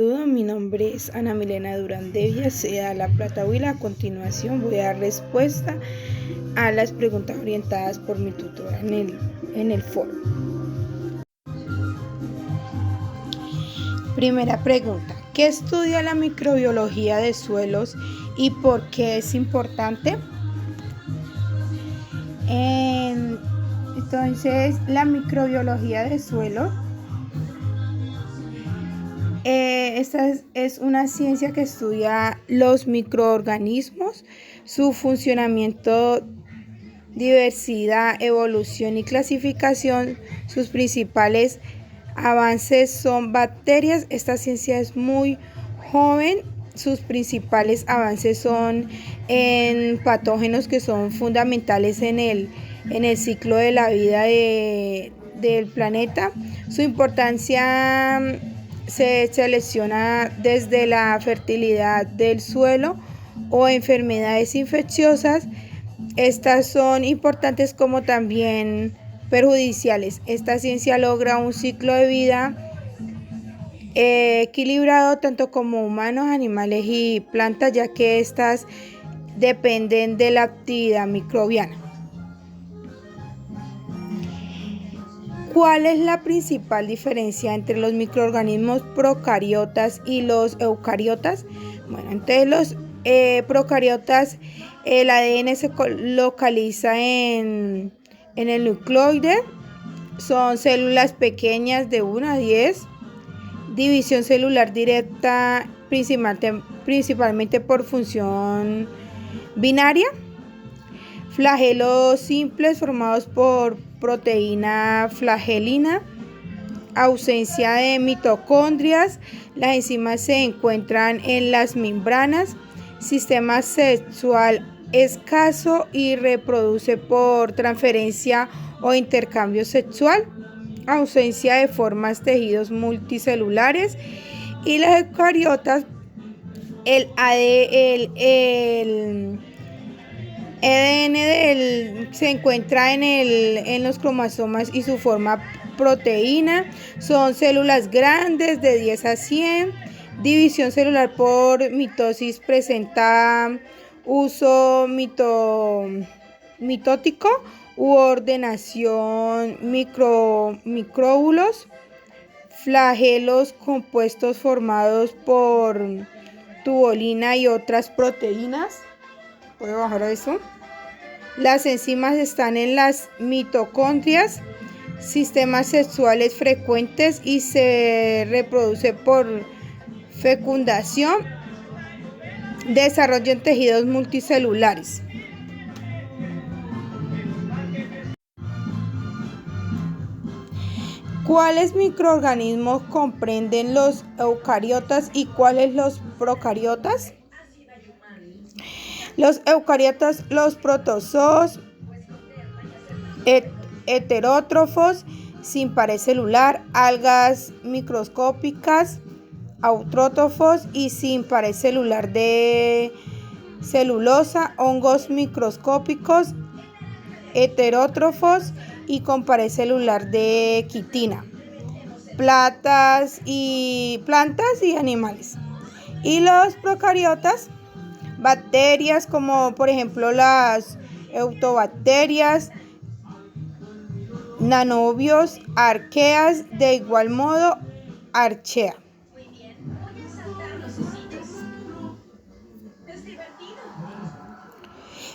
Saludos, mi nombre es Ana Milena Durán Devia, sea la Plata Huila. A continuación voy a dar respuesta a las preguntas orientadas por mi tutora en el foro. Primera pregunta: ¿qué estudia la microbiología de suelos y por qué es importante? Entonces, la microbiología de suelos esta es una ciencia que estudia los microorganismos, su funcionamiento, diversidad, evolución y clasificación. Sus principales avances son bacterias. Esta ciencia es muy joven. Sus principales avances son en patógenos que son fundamentales en el ciclo de la vida del planeta. Su importancia se selecciona desde la fertilidad del suelo o enfermedades infecciosas. Estas son importantes como también perjudiciales. Esta ciencia logra un ciclo de vida equilibrado tanto como humanos, animales y plantas, ya que estas dependen de la actividad microbiana. ¿Cuál es la principal diferencia entre los microorganismos procariotas y los eucariotas? Bueno, entonces los procariotas, el ADN se localiza en el nucleoide. Son células pequeñas de 1 a 10. División celular directa, principalmente por función binaria. Flagelos simples formados por proteína flagelina. Ausencia de mitocondrias. Las enzimas se encuentran en las membranas. Sistema sexual escaso y reproduce por transferencia o intercambio sexual. Ausencia de formas tejidos multicelulares. Y las eucariotas, el ADN se encuentra en los cromosomas y su forma proteína. Son células grandes de 10 a 100. División celular por mitosis, presenta uso mitótico u ordenación micróbulos. Flagelos compuestos formados por tubulina y otras proteínas. ¿Puedo bajar a eso? Las enzimas están en las mitocondrias. Sistemas sexuales frecuentes y se reproduce por fecundación. Desarrollo en tejidos multicelulares. ¿Cuáles microorganismos comprenden los eucariotas y cuáles los procariotas? Los eucariotas, los protozoos, heterótrofos, sin pared celular, algas microscópicas, autótrofos y sin pared celular de celulosa, hongos microscópicos, heterótrofos y con pared celular de quitina, plantas y animales. Y los procariotas, bacterias como por ejemplo las eutobacterias, nanobios, arqueas, de igual modo archea.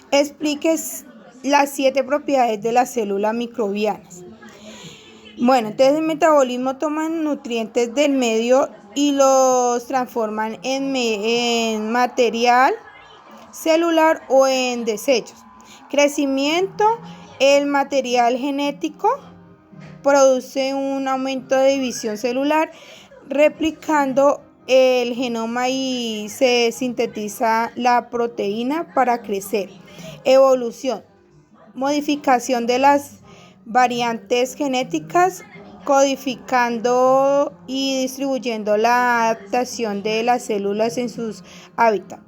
Expliques las 7 propiedades de las células microbianas. Bueno, entonces el metabolismo toma nutrientes del medio y los transforman en material celular o en desechos. Crecimiento: el material genético produce un aumento de división celular, replicando el genoma y se sintetiza la proteína para crecer. Evolución: modificación de las variantes genéticas, codificando y distribuyendo la adaptación de las células en sus hábitats.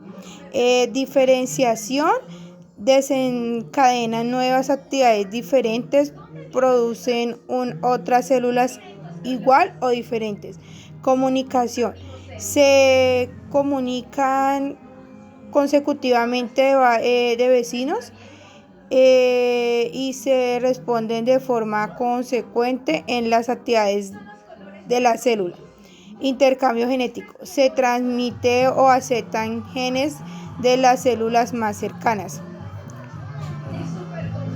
Diferenciación: desencadenan nuevas actividades diferentes, producen otras células igual o diferentes. Comunicación: Se comunican consecutivamente de vecinos y se responden de forma consecuente en las actividades de la célula. Intercambio genético. Se transmite o aceptan genes de las células más cercanas.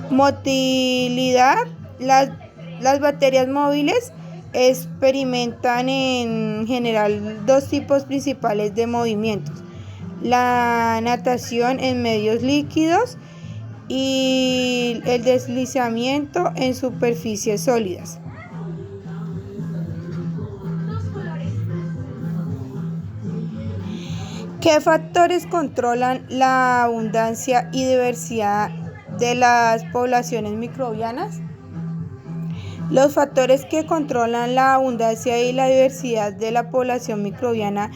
Motilidad. Las bacterias móviles experimentan en general dos tipos principales de movimientos: la natación en medios líquidos y el deslizamiento en superficies sólidas. ¿Qué factores controlan la abundancia y diversidad de las poblaciones microbianas? Los factores que controlan la abundancia y la diversidad de la población microbiana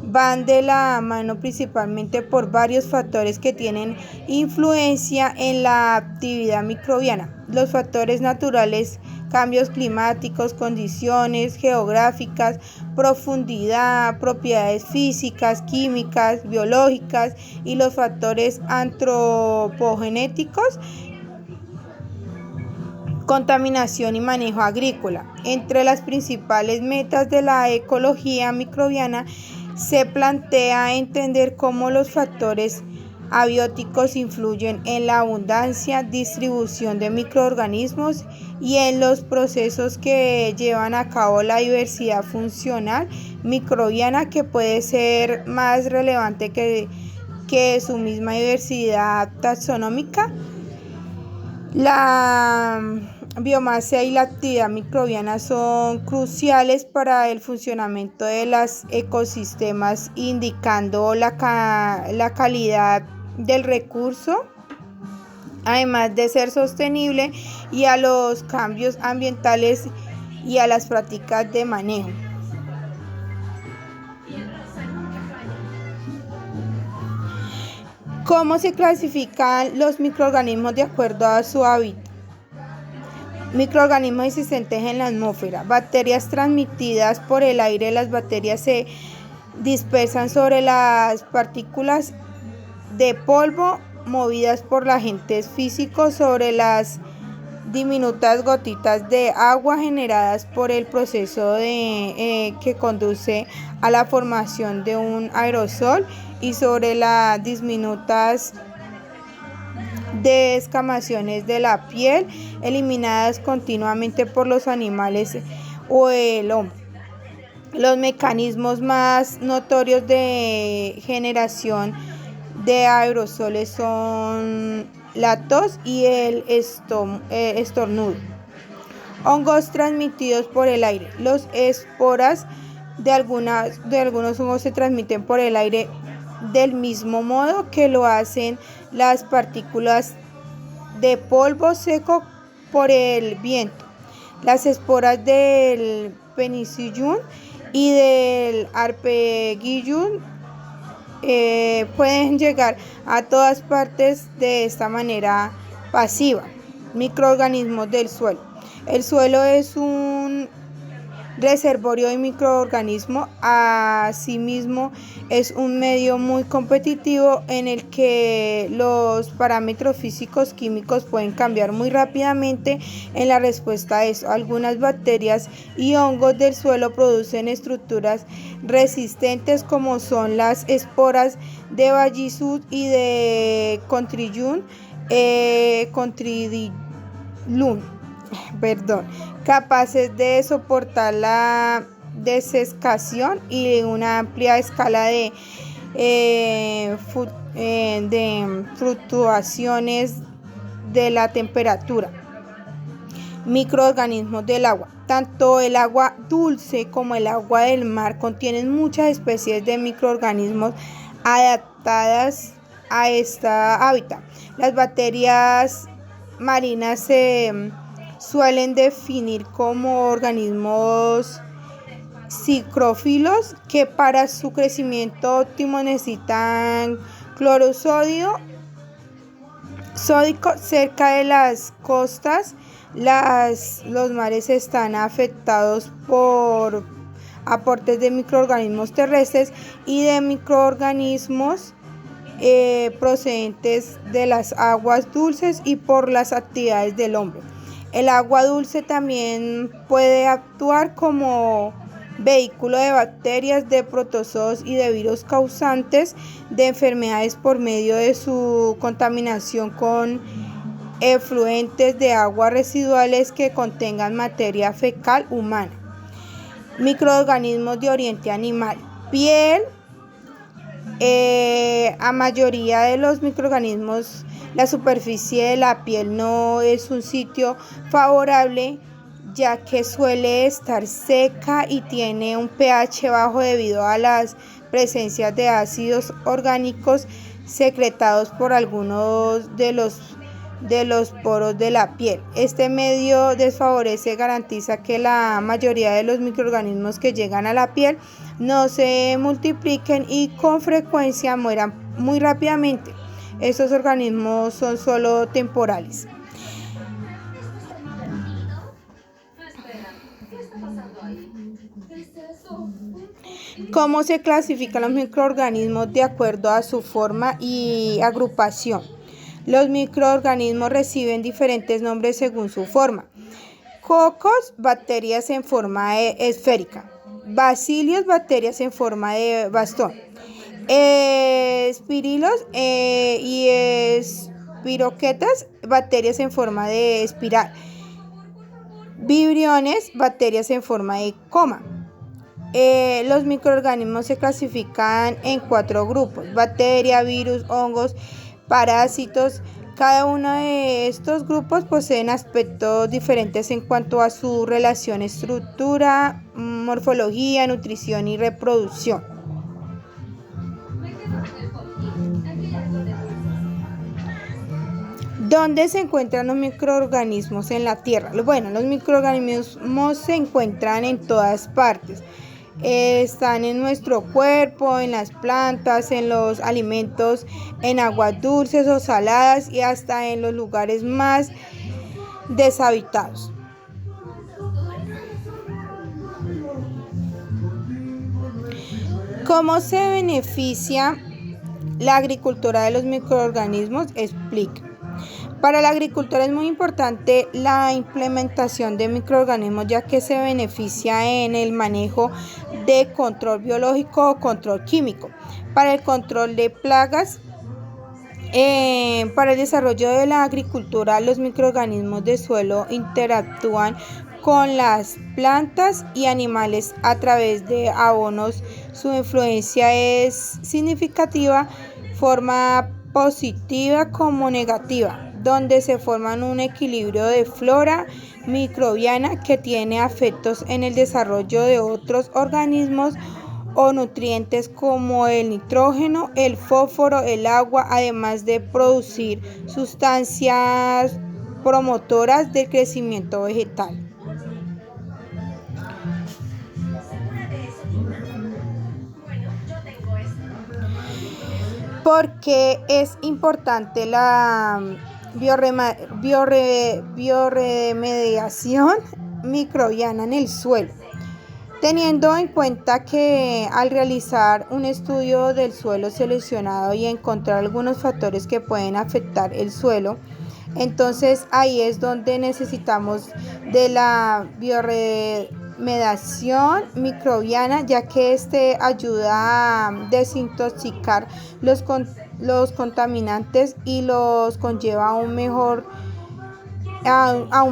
van de la mano principalmente por varios factores que tienen influencia en la actividad microbiana. Los factores naturales, cambios climáticos, condiciones geográficas, profundidad, propiedades físicas, químicas, biológicas, y los factores antropogenéticos, contaminación y manejo agrícola. Entre las principales metas de la ecología microbiana se plantea entender cómo los factores abióticos influyen en la abundancia, distribución de microorganismos y en los procesos que llevan a cabo la diversidad funcional microbiana, que puede ser más relevante que su misma diversidad taxonómica. La biomasa y la actividad microbiana son cruciales para el funcionamiento de los ecosistemas, indicando la calidad del recurso, además de ser sostenible, y a los cambios ambientales y a las prácticas de manejo. ¿Cómo se clasifican los microorganismos de acuerdo a su hábitat? Microorganismos existentes en la atmósfera. Bacterias transmitidas por el aire. Las bacterias se dispersan sobre las partículas de polvo movidas por agentes físicos sobre las diminutas gotitas de agua generadas por el proceso que conduce a la formación de un aerosol, y sobre las diminutas descamaciones de la piel eliminadas continuamente por los animales o el hombre. Los mecanismos más notorios de generación de aerosoles son la tos y el estornudo. Hongos transmitidos por el aire. Las esporas de algunos hongos se transmiten por el aire del mismo modo que lo hacen las partículas de polvo seco por el viento. Las esporas del Penicillium y del Aspergillus pueden llegar a todas partes de esta manera pasiva. Microorganismos del suelo. El suelo es un reservorio de microorganismos. Asimismo, es un medio muy competitivo en el que los parámetros físicos químicos pueden cambiar muy rápidamente en la respuesta a eso. Algunas bacterias y hongos del suelo producen estructuras resistentes, como son las esporas de Bacillus y de Cotridillum, capaces de soportar la desecación y una amplia escala de fluctuaciones de la temperatura. Microorganismos del agua. Tanto el agua dulce como el agua del mar contienen muchas especies de microorganismos adaptadas a este hábitat. Las bacterias marinas se suelen definir como organismos psicrófilos que para su crecimiento óptimo necesitan cloruro sódico cerca de las costas. Los mares están afectados por aportes de microorganismos terrestres y de microorganismos procedentes de las aguas dulces y por las actividades del hombre. El agua dulce también puede actuar como vehículo de bacterias, de protozoos y de virus causantes de enfermedades por medio de su contaminación con efluentes de agua residuales que contengan materia fecal humana. Microorganismos de oriente animal. Piel. A mayoría de los microorganismos, la superficie de la piel no es un sitio favorable, ya que suele estar seca y tiene un pH bajo debido a las presencias de ácidos orgánicos secretados por algunos de los poros de la piel. Este medio desfavorece garantiza que la mayoría de los microorganismos que llegan a la piel no se multipliquen y con frecuencia mueran muy rápidamente. Estos organismos son solo temporales. ¿Cómo se clasifican los microorganismos de acuerdo a su forma y agrupación? Los microorganismos reciben diferentes nombres según su forma. Cocos, bacterias en forma esférica. Bacilios, bacterias en forma de bastón. Espirilos y espiroquetas, bacterias en forma de espiral. Vibriones, bacterias en forma de coma. Los microorganismos se clasifican en 4 grupos: bacteria, virus, hongos, parásitos. Cada uno de estos grupos poseen aspectos diferentes en cuanto a su relación, estructura, morfología, nutrición y reproducción. ¿Dónde se encuentran los microorganismos en la Tierra? Bueno, los microorganismos se encuentran en todas partes. Están en nuestro cuerpo, en las plantas, en los alimentos, en aguas dulces o saladas y hasta en los lugares más deshabitados. ¿Cómo se beneficia la agricultura de los microorganismos? Explica. Para la agricultura es muy importante la implementación de microorganismos, ya que se beneficia en el manejo de control biológico o control químico, para el control de plagas, para el desarrollo de la agricultura. Los microorganismos de suelo interactúan con las plantas y animales a través de abonos. Su influencia es significativa, forma positiva como negativa, donde se forman un equilibrio de flora microbiana que tiene efectos en el desarrollo de otros organismos o nutrientes como el nitrógeno, el fósforo, el agua, además de producir sustancias promotoras del crecimiento vegetal. ¿Por qué es importante la bioremediación microbiana en el suelo? Teniendo en cuenta que al realizar un estudio del suelo seleccionado y encontrar algunos factores que pueden afectar el suelo, entonces ahí es donde necesitamos de la bioremediación microbiana, ya que ayuda a desintoxicar los contaminantes y los conlleva a un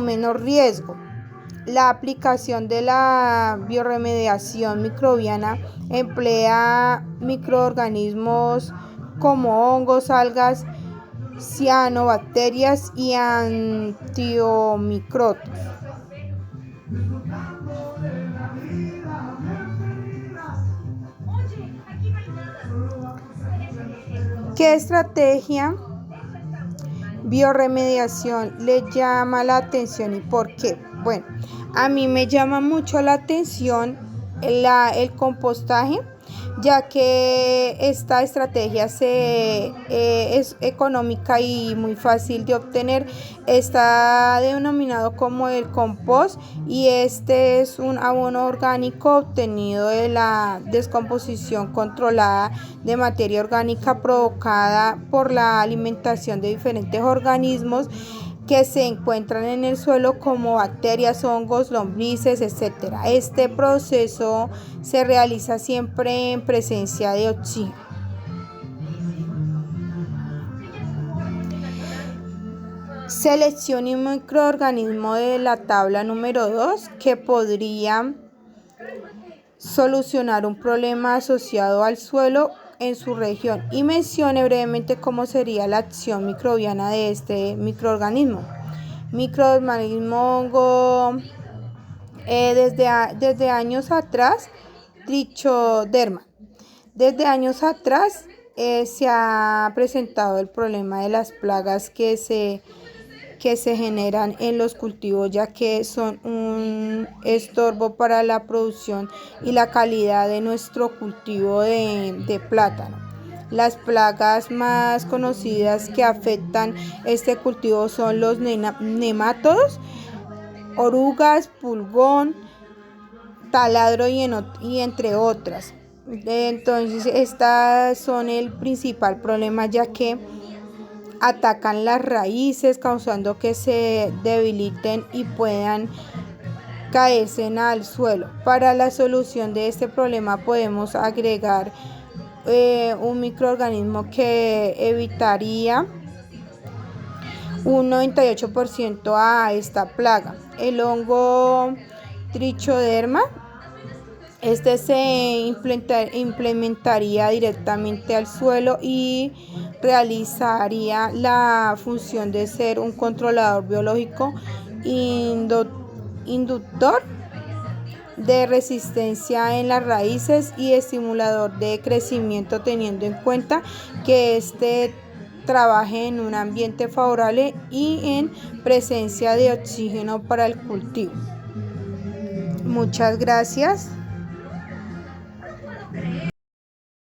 menor riesgo. La aplicación de la bioremediación microbiana emplea microorganismos como hongos, algas, cianobacterias y antiomicrotos. ¿Qué estrategia bioremediación le llama la atención y por qué? Bueno, a mí me llama mucho la atención el compostaje. ya que esta estrategia es económica y muy fácil de obtener. Está denominado como el compost y este es un abono orgánico obtenido de la descomposición controlada de materia orgánica provocada por la alimentación de diferentes organismos que se encuentran en el suelo como bacterias, hongos, lombrices, etc. Este proceso se realiza siempre en presencia de oxígeno. Seleccione un microorganismo de la tabla número 2 que podría solucionar un problema asociado al suelo en su región y mencione brevemente cómo sería la acción microbiana de este microorganismo. Microorganismo hongo, desde años atrás, Trichoderma. Desde años atrás se ha presentado el problema de las plagas que se generan en los cultivos, ya que son un estorbo para la producción y la calidad de nuestro cultivo de plátano. Las plagas más conocidas que afectan este cultivo son los nemátodos, orugas, pulgón, taladro y entre otras. Entonces, estas son el principal problema, ya que atacan las raíces, causando que se debiliten y puedan caerse al suelo. Para la solución de este problema podemos agregar un microorganismo que evitaría un 98% a esta plaga. El hongo Trichoderma. Este se implementaría directamente al suelo y realizaría la función de ser un controlador biológico inductor de resistencia en las raíces y estimulador de crecimiento, teniendo en cuenta que este trabaje en un ambiente favorable y en presencia de oxígeno para el cultivo. Muchas gracias.